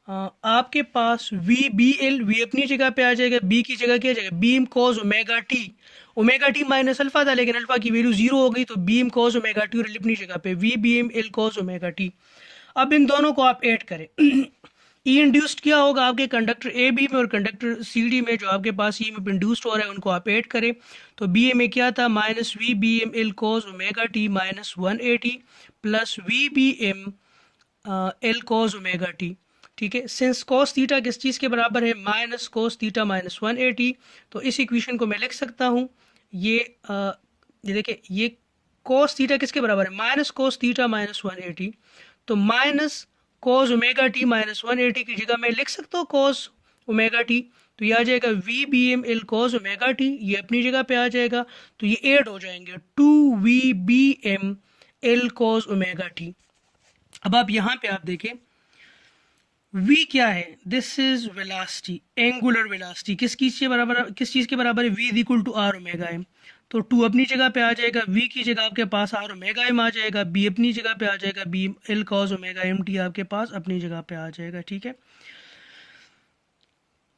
आपके पास वी बी एल, वी अपनी जगह पे आ जाएगा, बी की जगह क्या आ जाएगा B M cos omega T minus alpha था, लेकिन अल्फा की वैल्यू 0 हो गई, तो बीम कॉस ओमेगा टी, और एल अपनी जगह पे V B M L cos omega T. अब इन दोनों को आप ऐड करें ई इंड्यूस्ड क्या होगा आपके कंडक्टर ए बी में और कंडक्टर सी डी में, जो आपके पास ई में इंड्यूस्ड हो रहा है उनको आप ऐड करें। तो बी ए में क्या था minus V B M L cos omega T minus 180 plus V B M L cos omega T, ठीक है। सिंस कॉस थीटा किस चीज़ के बराबर है माइनस कॉस थीटा माइनस 180, तो इस इक्वेशन को मैं लिख सकता हूँ ये देखिए ये कॉस थीटा किसके बराबर है माइनस कॉस थीटा माइनस 180, तो minus cos omega T minus 180 की जगह मैं लिख सकता हूँ कॉस ओमेगा टी, तो ये आ जाएगा V B M L cos omega T, ये अपनी जगह पे आ जाएगा, तो ये ऐड हो जाएंगे 2 V B M L cos omega T. अब आप यहाँ पे आप देखें v क्या है, this is velocity, angular velocity किस चीज़ के बराबर, किस चीज़ के बराबर है, v is equal to R omega M. तो 2 अपनी जगह पे आ जाएगा, v की जगह आपके पास आर ओमेगा एम आ जाएगा, b अपनी जगह पे आ जाएगा, b L cos omega M T आपके पास अपनी जगह पे आ जाएगा, ठीक है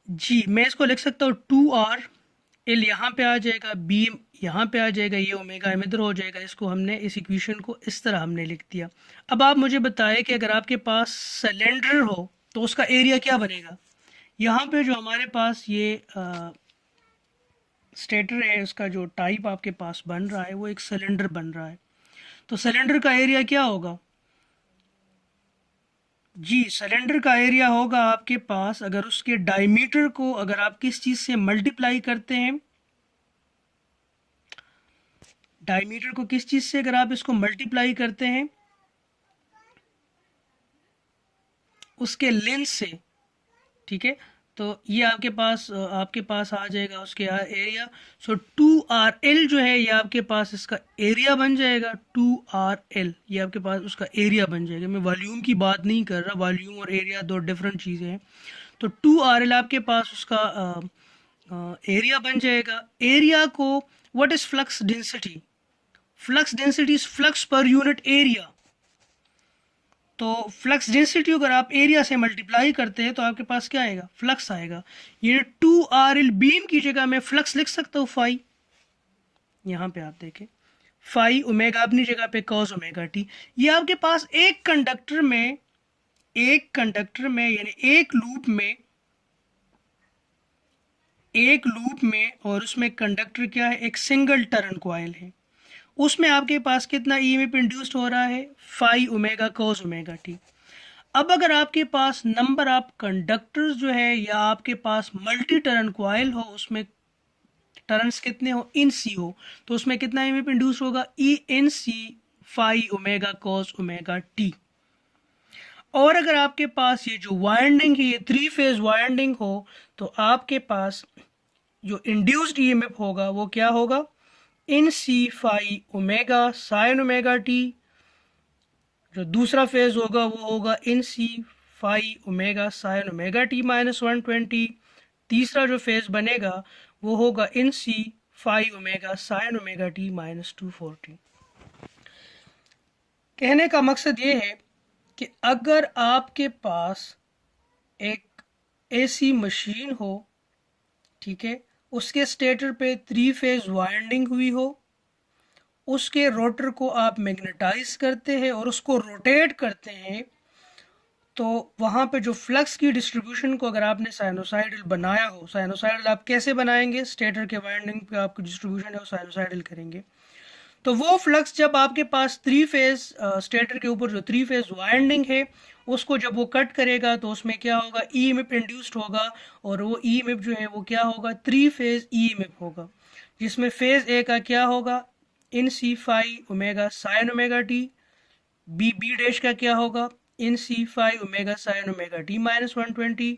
जी। मैं इसको लिख सकता हूँ 2r, एल यहाँ पे आ जाएगा, बी यहाँ पे आ जाएगा, ये ओमेगा एम इधर हो जाएगा। इसको हमने इस इक्वेशन को इस तरह हमने लिख दिया। अब आप मुझे बताएं कि अगर आपके पास सिलेंडर हो तो उसका एरिया क्या बनेगा। यहाँ पे जो हमारे पास ये स्टेटर है, उसका जो टाइप आपके पास बन रहा है वो एक सिलेंडर बन रहा है, तो सिलेंडर का एरिया क्या होगा जी, सिलेंडर का एरिया होगा आपके पास, अगर उसके डायमीटर को अगर आप किस चीज़ से मल्टीप्लाई करते हैं, डायमीटर को किस चीज़ से अगर आप इसको मल्टीप्लाई करते हैं उसके लेंथ से, ठीक है, तो ये आपके पास आ जाएगा उसके एरिया। सो 2RL जो है ये आपके पास इसका एरिया बन जाएगा, 2RL ये आपके पास उसका एरिया बन जाएगा। मैं वॉल्यूम की बात नहीं कर रहा, वॉल्यूम और एरिया दो डिफरेंट चीज़ें हैं। तो 2RL आपके पास उसका एरिया बन जाएगा। एरिया को what is flux density, flux density is flux per unit area. तो फ्लक्स डेंसिटी अगर आप एरिया से मल्टीप्लाई करते हैं तो आपके पास क्या आएगा फ्लक्स आएगा। ये 2RL बीम की जगह मैं फ्लक्स लिख सकता हूँ फाई, यहाँ पे आप देखें फाई ओमेगा अपनी जगह पे कॉस ओमेगा टी। ये आपके पास एक कंडक्टर में यानी एक लूप में और उसमें कंडक्टर क्या है एक सिंगल टर्न कॉइल है, उसमें आपके पास कितना ईएमएफ इंड्यूस्ड हो रहा है phi omega cos omega T. अब अगर आपके पास नंबर ऑफ कंडक्टर्स जो है या आपके पास मल्टी टर्न कॉइल हो, उसमें टर्न्स कितने हो इन सी हो, तो उसमें कितना ईएमएफ इंड्यूस होगा E N C phi omega cos omega T. और अगर आपके पास ये जो वाइंडिंग है ये 3 फेज वाइंडिंग हो, तो आपके पास जो इंड्यूस्ड ईएमएफ होगा वो क्या होगा N C phi omega sine omega T. जो दूसरा फेज होगा वो होगा N C phi omega sine omega T minus 120। तीसरा जो फेज बनेगा वो होगा N C phi omega sine omega T minus 240। कहने का मकसद ये है कि अगर आपके पास एक एसी मशीन हो, ठीक है, उसके स्टेटर पे 3 फेज वाइंडिंग हुई हो उसके रोटर को आप मैग्नेटाइज करते हैं और उसको रोटेट करते हैं, तो वहाँ पे जो फ्लक्स की डिस्ट्रीब्यूशन को अगर आपने साइनोसाइडल बनाया हो, साइनोसाइडल आप कैसे बनाएंगे, स्टेटर के वाइंडिंग पे आपकी डिस्ट्रीब्यूशन है वो साइनोसाइडल करेंगे। तो वो फ्लक्स जब आपके पास थ्री फेज स्टेटर के ऊपर जो थ्री फेज वाइंडिंग है उसको जब वो कट करेगा तो उसमें क्या होगा, ईएमएफ इंड्यूस्ड होगा, और वो ईएमएफ जो है वो क्या होगा, थ्री फेज ईएमएफ होगा, जिसमें फेज ए का क्या होगा, N C phi omega sine omega T, B B dash का क्या होगा, N C phi omega sine omega T minus 120,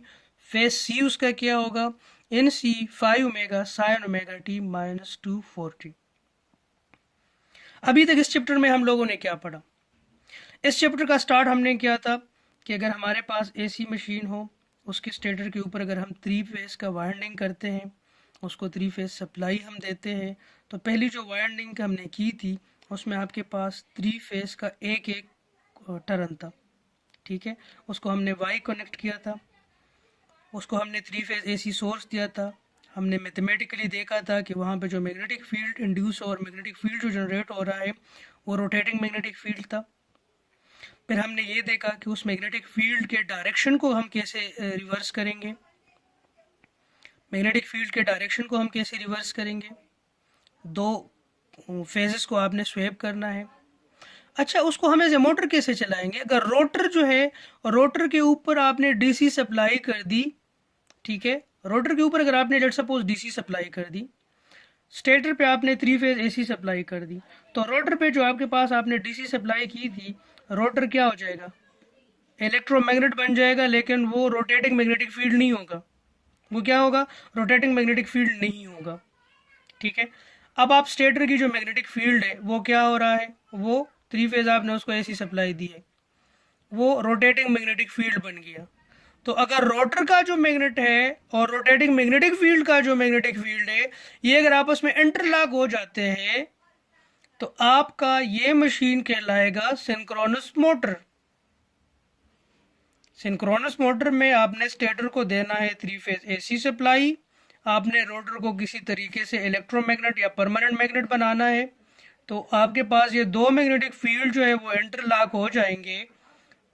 phase C उसका क्या होगा, N C phi omega sine omega T minus 240। अभी तक इस चैप्टर में हम लोगों ने क्या पढ़ा, इस चैप्टर का स्टार्ट हमने किया था कि अगर हमारे पास एसी मशीन हो, उसके स्टेटर के ऊपर अगर हम थ्री फेज का वाइंडिंग करते हैं, उसको थ्री फेज सप्लाई हम देते हैं, तो पहली जो वाइंडिंग हमने की थी उसमें आपके पास थ्री फेज का एक एक टर्न था, ठीक है, उसको हमने वाई कनेक्ट किया था, उसको हमने थ्री फेज एसी सोर्स दिया था, हमने मैथमेटिकली देखा था कि वहाँ पे जो मैग्नेटिक फील्ड इंड्यूस और मैग्नेटिक फील्ड जो जनरेट हो रहा है वो रोटेटिंग मैग्नेटिक फील्ड था। फिर हमने ये देखा कि उस मैग्नेटिक फील्ड के डायरेक्शन को हम कैसे रिवर्स करेंगे, मैग्नेटिक फील्ड के डायरेक्शन को हम कैसे रिवर्स करेंगे, दो फेजेस को आपने स्वेप करना है। अच्छा, उसको हम एज ए मोटर कैसे चलाएंगे, अगर रोटर जो है, रोटर के ऊपर आपने डीसी सप्लाई कर दी, ठीक है, रोटर के ऊपर अगर आपने लेट सपोज डीसी सप्लाई कर दी, स्टेटर पे आपने थ्री फेज एसी सप्लाई कर दी, तो रोटर पे जो आपके पास आपने डीसी सप्लाई की थी, रोटर क्या हो जाएगा, इलेक्ट्रोमैग्नेट बन जाएगा, लेकिन वो रोटेटिंग मैग्नेटिक फील्ड नहीं होगा, वो क्या होगा, रोटेटिंग मैग्नेटिक फील्ड नहीं होगा, ठीक है। अब आप स्टेटर की जो मैग्नेटिक फील्ड है वो क्या हो रहा है, वो थ्री फेज आपने उसको एसी सप्लाई दी है, वो रोटेटिंग मैग्नेटिक फील्ड बन गया। तो अगर रोटर का जो मैग्नेट है और रोटेटिंग मैग्नेटिक फील्ड का जो मैग्नेटिक फील्ड है, ये अगर आपस में इंटरलॉक हो जाते हैं तो आपका ये मशीन कहलाएगा सिंक्रोनस मोटर। सिंक्रोनस मोटर में आपने स्टेटर को देना है थ्री फेज एसी सप्लाई, आपने रोटर को किसी तरीके से इलेक्ट्रोमैग्नेट या परमानेंट मैग्नेट बनाना है, तो आपके पास ये दो मैग्नेटिक फील्ड जो है वो इंटरलॉक हो जाएंगे,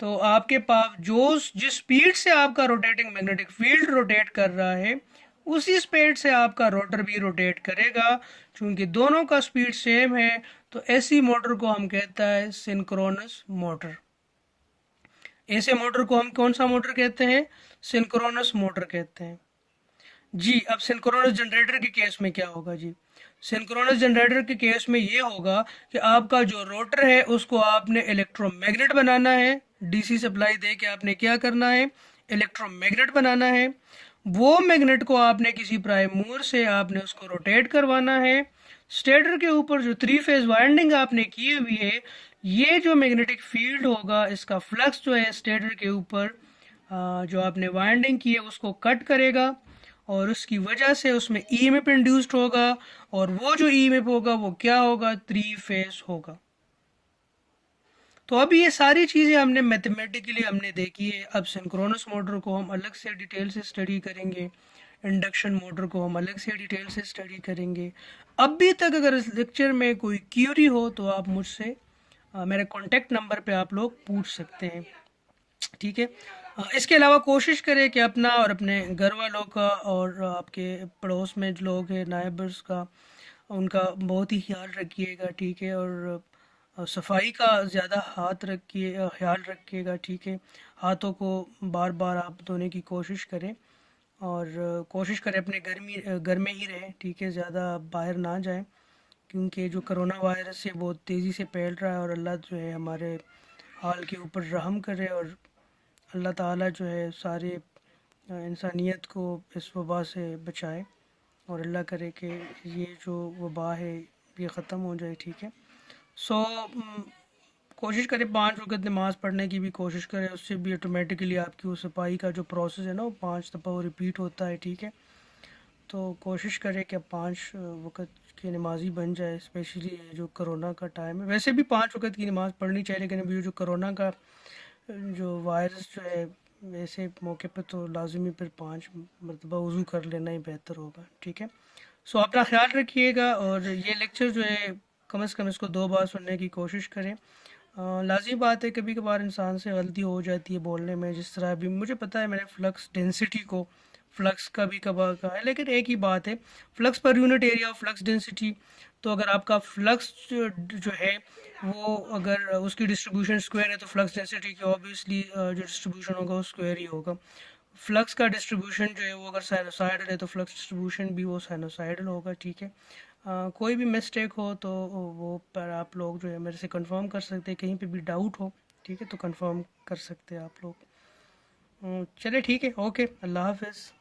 तो आपके पास जो जिस स्पीड से आपका रोटेटिंग मैग्नेटिक फील्ड रोटेट कर रहा है उसी स्पीड से आपका रोटर भी रोटेट करेगा, क्योंकि दोनों का स्पीड सेम है, तो ऐसी मोटर को हम कहता है सिंक्रोनस मोटर। ऐसे मोटर को हम कौन सा मोटर कहते हैं, सिंक्रोनस मोटर कहते हैं जी। अब सिंक्रोनस जनरेटर के केस में क्या होगा जी, सिंक्रोनस जनरेटर के केस में ये होगा कि आपका जो रोटर है उसको आपने इलेक्ट्रोमैग्नेट बनाना है, डीसी सप्लाई दे के आपने क्या करना है, इलेक्ट्रोमैग्नेट बनाना है, वो मैग्नेट को आपने किसी प्राइम मूवर से आपने उसको रोटेट करवाना है, स्टेटर के ऊपर जो थ्री फेज वाइंडिंग आपने की हुई है, ये जो मैग्नेटिक फील्ड होगा इसका फ्लक्स जो है स्टेटर के ऊपर जो आपने वाइंडिंग की है उसको कट करेगा, और उसकी वजह से उसमें ईएमएफ इंड्यूस्ड होगा, और वो जो ईएमएफ होगा वो क्या होगा, थ्री फेज होगा। तो अब ये सारी चीज़ें हमने मैथमेटिकली हमने देखी है। अब सिंक्रोनस मोटर को हम अलग से डिटेल से स्टडी करेंगे, इंडक्शन मोटर को हम अलग से डिटेल से स्टडी करेंगे। अभी तक अगर इस लेक्चर में कोई क्यूरी हो तो आप मुझसे मेरे कॉन्टेक्ट नंबर पे आप लोग पूछ सकते हैं, ठीक है। इसके अलावा कोशिश करें कि अपना और अपने घर वालों का और आपके पड़ोस में जो लोग हैं नाइबर्स का, उनका बहुत ही ख्याल रखिएगा, ठीक है, और सफाई का ज़्यादा हाथ रखिए, ख्याल रखिएगा, ठीक है। हाथों को बार बार आप धोने की कोशिश करें, और कोशिश करें अपने घर में ही रहें, ठीक है, ज़्यादा बाहर ना जाएं, क्योंकि जो कोरोना वायरस है बहुत तेज़ी से फैल रहा है, और अल्लाह जो है हमारे हाल के ऊपर रहम करे, और अल्लाह ताला जो है सारे इंसानियत को इस वबा से बचाए, और अल्लाह करे कि ये जो वबा है ये ख़त्म हो जाए, ठीक है। सो कोशिश करें 5 वक़्त नमाज़ पढ़ने की भी कोशिश करें, उससे भी ऑटोमेटिकली आपकी वो सफाई का जो प्रोसेस है ना वो 5 दफ़ा वो रिपीट होता है, ठीक है। तो कोशिश करें कि 5 वक़्त की नमाज़ी बन जाए, स्पेशली जो कोरोना का टाइम है। वैसे भी 5 वक़्त की नमाज़ पढ़नी चाहिए, लेकिन अभी जो कोरोना का जो वायरस जो है ऐसे मौके पर तो लाजमी फिर 5 मरतबा वज़ू कर लेना ही बेहतर होगा, ठीक है। सो अपना ख्याल रखिएगा, और ये लेक्चर जो है कम से कम इसको 2 बार सुनने की कोशिश करें। लाज़मी बात है कभी कभार इंसान से गलती हो जाती है बोलने में, जिस तरह अभी मुझे पता है मैंने फ्लक्स डेंसिटी को फ्लक्स का भी कभार कहा है, लेकिन एक ही बात है, flux per unit area, flux density. तो अगर आपका फ्लक्स जो है वो अगर उसकी डिस्ट्रीब्यूशन स्क्वायर है तो फ्लक्स डेंसिटी की ऑब्वियसली जो डिस्ट्रीब्यूशन होगा वो स्क्वायर ही होगा। फ्लक्स का डिस्ट्रीब्यूशन जो है वो अगर साइनोसाइडल है तो फ्लक्स डिस्ट्रीब्यूशन भी वो साइनोसाइडल होगा, ठीक है। कोई भी मिस्टेक हो तो वो पर आप लोग जो है मेरे से कंफर्म कर सकते हैं, कहीं पे भी डाउट हो, ठीक है, तो कंफर्म कर सकते हैं आप लोग। चलिए ठीक है, ओके, अल्लाह हाफिज़।